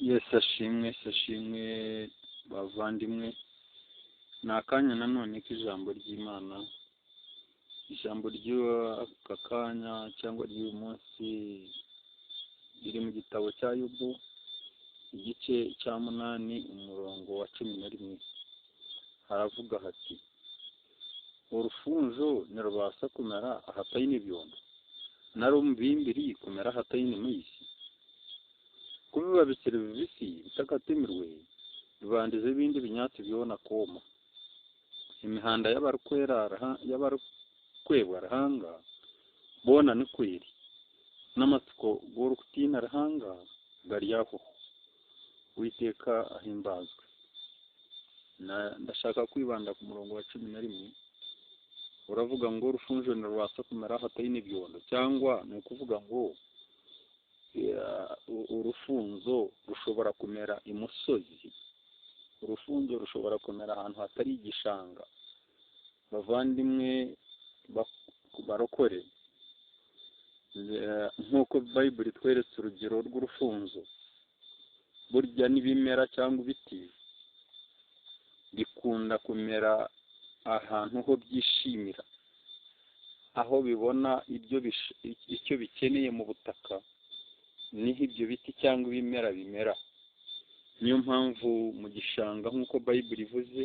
Yesu ashimwe bavandimwe. Ni akanya nanone k'ijambo ry'Imana, ijambo ry'aka kanya cyangwa ry'uyu munsi riri mu gitabo cya Yobu, igice cya 8 umurongo wa 11. Haravuga hati: urufunjo nirubasa kumera ahatayi n'ibyondo, narumbimbiri kumera ahatayi n'imisi. Kubiba bikiri bibisi bitakatemirwe, bibandize ibindi binyatsi byona koma. Imihanda y'abarukwebwa arahanga bona ni kweri, n'amatsiko g'urukutina arahanga garyaho. Uwiteka ahimbazwe. Ndashaka kwibanda ku murongo wa 11. Uravuga ngo urufunjo nirubasa kumera ahatayi n'ibyondo, cyangwa ni ukuvuga ngo urufunzo rushobora kumera imusozi, urufunzo rushobora kumera ahantu hatari igishanga. Bavandimwe barokore, nk'uko Bible itweretse urugero rw'urufunzo, burya n'ibimera cyangwa ibiti bikunda kumera ahantu ho byishimira, aho bibona icyo bikeneye mu butaka, niho ibyo biti cyangwa ibimera bimera. Niyo mpamvu mu gishanga nk'uko Bible ivuze,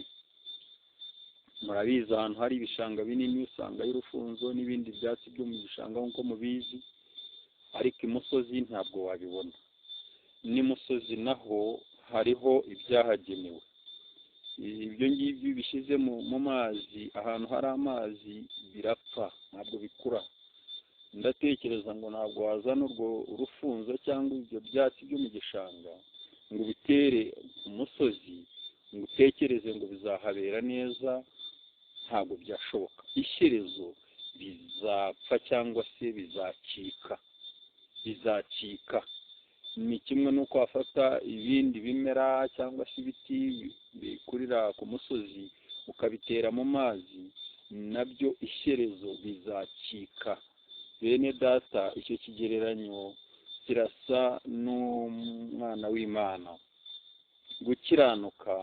murabizi ahantu hari ibishanga binini usanga y'urufunzo n'ibindi byatsi byo mu gishanga nk'uko mubizi, ariko imusozi ntabwo wabibona. N'imusozi naho hariho ibyahagenewe. Ibyo ngibyo bishyize mu mazi, ahantu hari amazi birapfa, ntabwo bikura. Ndatekereza ngo ntabwo wazana urwo urufunzo cyangwa ibyo byatsi byo mu gishanga ngo bitere umusozi, ngo utekereze ngo bizahabera neza. Ntabwo byashoboka. Ishyerezo bizapfa cyangwa se bizacika. Ni kimwe n'uko wafata ibindi bimera cyangwa se ibiti bikurira ku musozi ukabitera mu mazi, nabyo ishyerezo bizacika. Bene data, icyo kigereranyo kirasa n'umwana w'Imana. Gukiranuka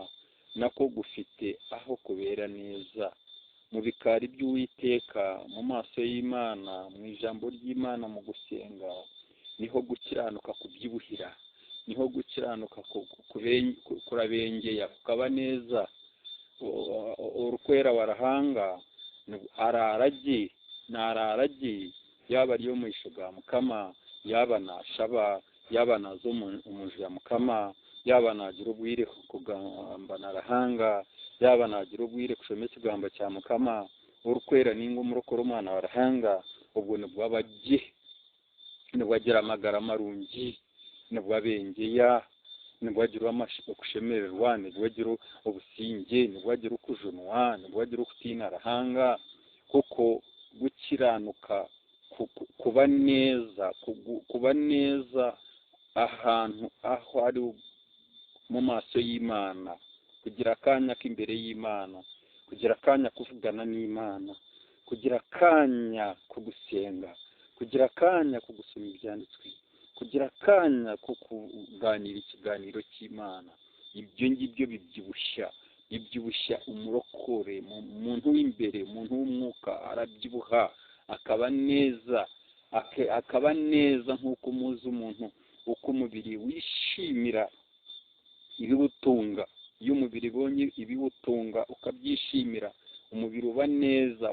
nako gufite aho kubera neza mu bikari by'Uwiteka, mu maso y'Imana, mu ijambo ry'Imana, mu gusenga, niho gukiranuka kubyibuhira, niho gukiranuka kurabengera kukaba neza. Urukwera warahanga ararage, yaba ariyo mu ishuga mukama, yaba nashaba, yaba nazo umuja mukama, yaba nagira ubwire kugamba narahanga, yaba nagira ubwire kushometse igamba cya mukama. Urukwera ningo murokora umwana warahanga, ubwo nibwo abaje, nibwo agira amagara marungi, nibwo abengeya, nibwo agira amashiko kushemererwa, nibwo agira ubusinge, nibwo agira ukujunwa, nibwo agira ukutina arahanga. Kuko gukiranuka, kuba neza ahantu aho ari mu maso y'Imana, kugira akanya k'imbere y'Imana, kugira akanya kuvugana n'Imana, kugira akanya ko gusenga, kugira akanya ko gusoma ibyanditswe, kugira akanya ko kuganira ikiganiro cy'Imana. Ibyo ngibyo bibyibushya umurokore, umuntu w'imbere, umuntu w'umwuka arabyibuha, akaba neza nk'uko muzi umuntu uko umubiri wishimira ibiwutunga. Iyo umubiri ubonye ibiwutunga ukabyishimira, umubiri uba neza.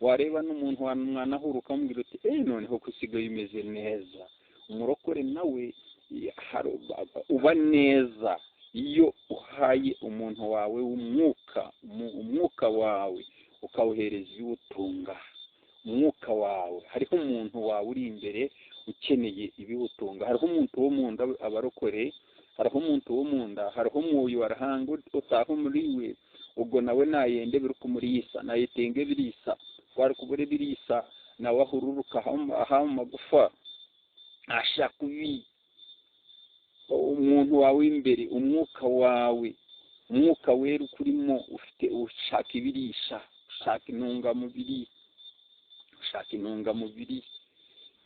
Wareba n'umuntu mwanahura ukamubwira uti noneho ko usigaye umeze neza. Umurokore nawe uba neza iyo uhaye umuntu wawe umwuka wawe ukawuhereza ibiwutunga. Umwuka wawe, hariho umuntu wawe uri imbere ukeneye ibiwutunga. Hariho umuntu wo mu nda, abarokore, hariho umuntu wo mu nda, hariho umwoyo warahanga utaha muri we. Ubwo nawe nayende biri kumurisa, nayetenge birisa, wari kubure birisa, nawe ahururuka aha mu magufa ashaka ubi. Umuntu wawe imbere, umwuka wawe, umwuka wera ukurimo, ufite ushaka ibirisha, ushaka intungamubiri.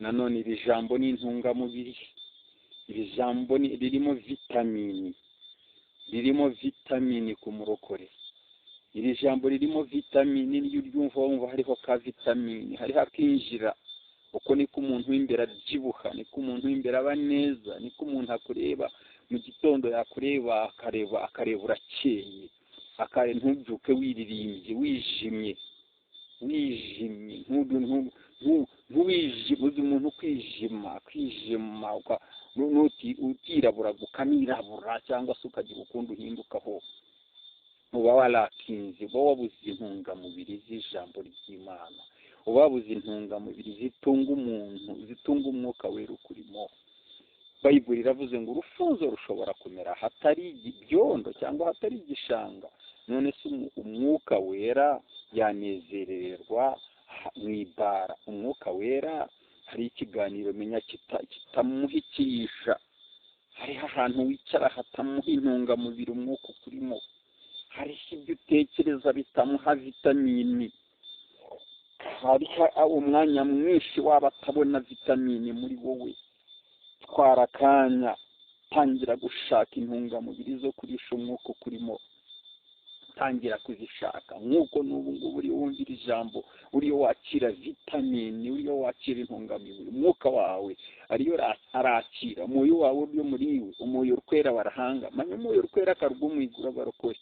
Nanone iri jambo ni intungamubiri. iri jambo ririmo vitamini ku murokore. Iri jambo ririmo vitamini, niyo uryumva wumva hariho ka vitamini, hariho akinjira. Uko niko umuntu w'imbere abyibuha, niko umuntu w'imbere aba neza, niko umuntu akureba mu gitondo yakureba akareba urakeye, ntubyuke wiririmbye wijimye ntuwijime. Uzi umuntu kwijima utirabura ukanirabura, cyangwa se ukagira ukundi uhindukaho, uba warakinze, uba wabuze intungamubiri z'ijambo ry'Imana, uba wabuze intungamubiri zitunga umuntu, zitunga umwuka wera ukurimo. Bayibuli iravuze ngo urufunzo rushobora kumera hatari ibyondo cyangwa hatari igishanga, none se umwuka wera yanezererwa mu ibara. Umwuka wera hari ikiganiro menya kitamuhikisha, hariho ahantu wicara hatamuha intungamubiri umwuka ukurimo, hariho ibyo utekereza bitamuha vitamini, hariho umwanya mwinshi waba atabona vitamini muri wowe. Twara akanya, tangira gushaka intungamubiri zo kurisha umwuka ukurimo, tangira kuzishaka. Nk'uko n'ubu ngubu uri wumvira ijambo, uriyo wakira vitamini, uriyo wakira intungamubiri, umwuka wawe ariyo arakira. Umuyo wawe uriyo muriwe, umuyo urkwera barahanga, manya umuyo urkwera akarwumwigura barokore.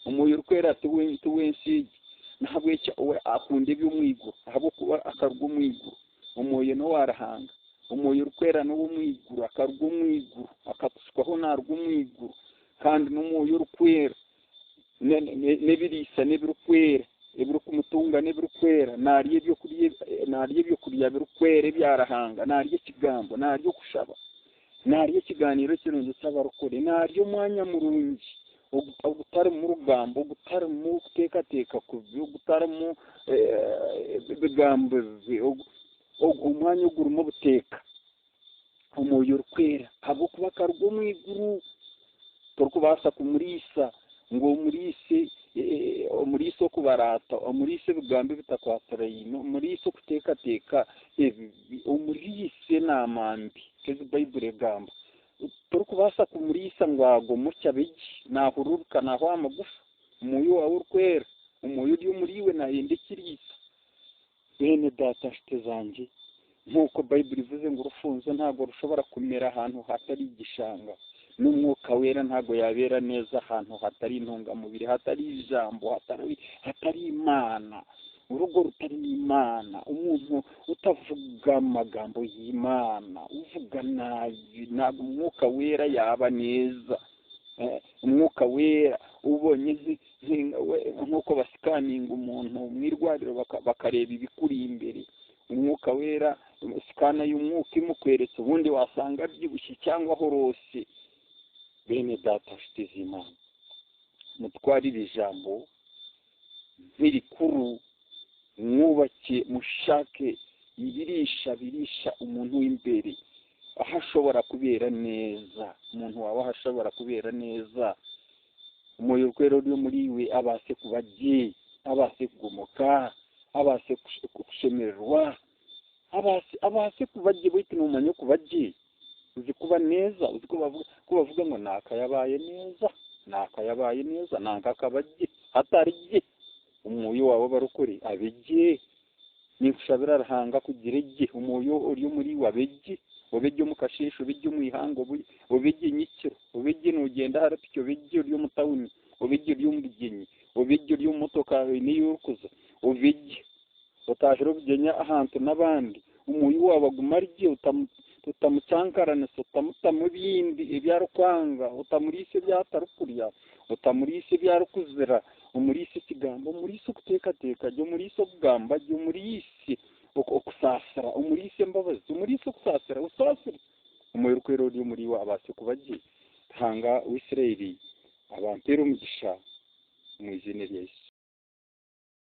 Umuyo urkwera tuwensigi, ntabwo we akunda iby'umwigura, ahubwo kuba akarwumwigura. Umuyo no warahanga, umuyo urkwera n'ubumwigura, akarwumwigura, akatuswaho narwumwigura. Kandi n'umuyo urkwera nebirisa nebirukwera, ebirukumutunga nebirukwera, nariye byo kurya birukwere byarahanga, nariye kigambo, nariye kushaba, nariye kiganiro kirungi cy'abarokore, nariye umwanya murungi ogutari mu rugambo, ogutari mu kutekateka kubi, ogutari mu bigambo umwanya ugurimo buteka. Umuyo urkwera abo kuba karwumwiguru turukubasa kumurisa ngo umurise kubarata, umurise bigambe bitakwatarayino, umurise kutekateka umurise namambi kezi Bible gamba. Turukubasa kumurisa ngwago mucya bigi nahururuka naho amagufa. Umuyo wawe urkwera, umuyo uri muriwe nahindikirisa. Bene data nshuti zanjye, nk'uko Bible ivuze ngo urufunzo ntabwo rushobora kumera ahantu hatari igishanga, n'umwuka wera ntabwo yabera neza ahantu hatari intungamubiri, hatari ijambo, hatari Imana. Urugo rutari Imana, umuntu utavuga amagambo y'Imana, uvuga nabi, ntabwo umwuka wera yaba neza. Umwuka wera ubonye nk'uko basikaninga umuntu mwirwariro bakareba ibikuri imbere. Umwuka wera sikana y'umwuka imukweretse, ubundi wasanga byibushye cyangwa horose. Bene data nshuti z'Imana, mutwarire ijambo nk'irikuru, mwubake, mushake birisha umuntu w'imbere aho ashobora kubera neza. Umuntu wawe aho ashobora kubera neza, umuyo urkwera uri muri we abase kubagiye, abase kugomoka, abase kushemererwa, abase kubagiye bwite n'umanya kubagiye. Uzi kuba neza, uzi ko bavuga ngo nakayabaye neza, nankakabagiye hatarigiye. Umuyo wawe barukuri abegiye, nikushabira arahanga kugira igihe. Umuyo uri muri we abegiye, ubege mukashisho, ubege mwihango, ubege nyikiro, ubege nugenda harati cyo bege uri mu tawuni, ubege uri mu bigenyi, ubege uri mu motoka niyukuza, ubege utajero bigenya ahantu n'abandi. Umuyo wabaguma arye utamucyankarane, utamu bindi ibyarukwanga, utamurise byatarukurya, utamurise byarukuzira, umurise kigambo, umurise kutekateka, jyo murise kugamba, jyo murise okusasira, umurise mbabazi, umurise kusasira, usasira. Umuyo urkwera uri muri we abase kubagiye. Hanga Wisirayeli abantera umugisha mu izina rya Yesu.